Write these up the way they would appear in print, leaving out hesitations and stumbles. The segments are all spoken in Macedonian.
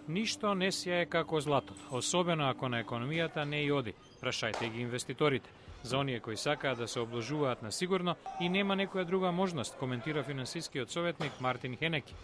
Ништо не сјае како златото, особено ако на економијата не и оди. Прашајте ги инвеститорите. За оние кои сакаат да се обложуваат на сигурно и нема некоја друга можност, коментира финансискиот советник Мартин Хенеки.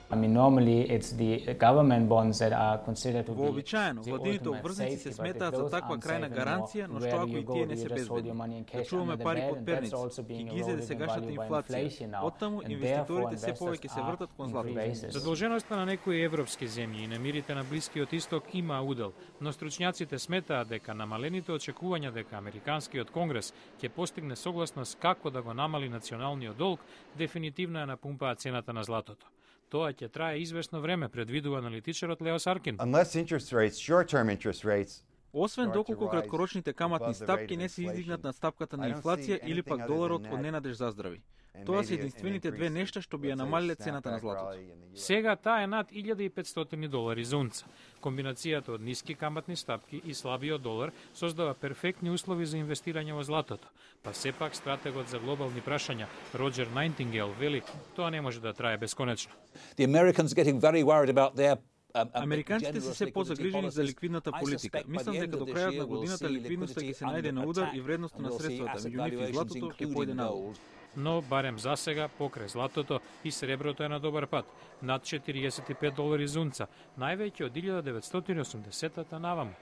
Вообичаено, владините обврзници се сметаат за таква крајна гаранција, но што ако и тие не се безбедни? Да чуваме пари под перници, ќе ги изеде сегашната инфлација. Оттаму инвеститорите се повеќе се вртат кон златото. Задолженоста на некои европски земји и намирите на Блискиот исток има удел, но стручњаците сметаат дека намалените очекувања дека Американскиот конгрес ќе постигне согласност како да го намали националниот долг, дефинитивно ја напумпаат цената на златото. Тоа ќе трае известно време, предвидува аналитичарот Лео Саркин. Освен доколку краткорочните каматни стапки не се издигнат над стапката на инфлација или пак доларот од ненадеж заздрави. Тоа се единствените две нешта што би ја намалиле цената на златото. Сега таа е над $1.500 за унца. Комбинацијата од ниски каматни стапки и слабиот долар создава перфектни услови за инвестирање во златото. Па сепак стратегот за глобални прашања Роџер Најнтингейл вели тоа не може да трае бесконечно. Американците се позагрижени за ликвидната политика. Мислам дека до крајот на годината ликвидноста ќе се најде на удар и вредноста на средствата, меѓу нив и златото, ќе појде надолу. Но барем за сега, покрај златото и среброто е на добар пат, над $45 за унца, највеќе од 1980-та наваму.